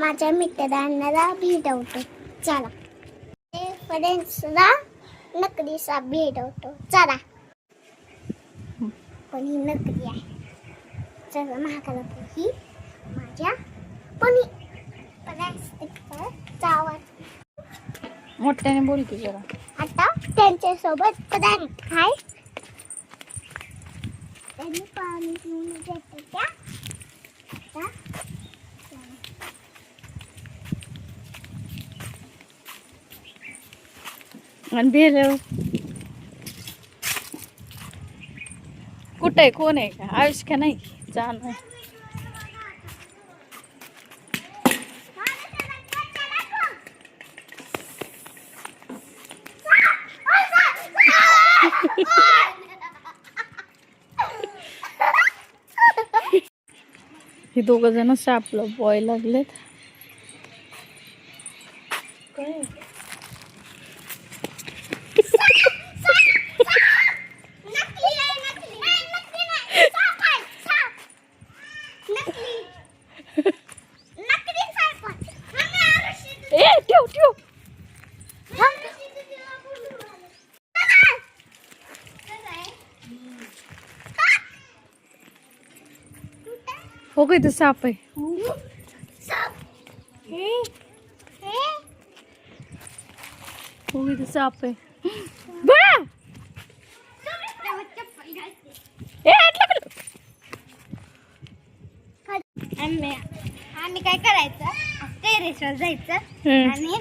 माझ्या मित्रांना भेटवतो. चला फ्रेंड्सला नकलीचा भेटवतो. चला पण ही नकली आहे. चला महाकाला ही माझ्या पण प्लॅस्टिकचा आवाज मोठ्याने बोल की जरा. आता त्यांच्यासोबत प्रँक आहे. त्यांनी पाणी पिऊन घेतलं त्या. आता आणि भेल कुठे आहे, कोण आहे का? आयुष का नाही जाण हे दोघ जण सापलं बॉय लागलेत. काय ठेव ठेव हो गई. तर साप आहे. हो गई. तर साप आहे. बळा आम्ही काय करायचं टेरेसवर जायचं आणि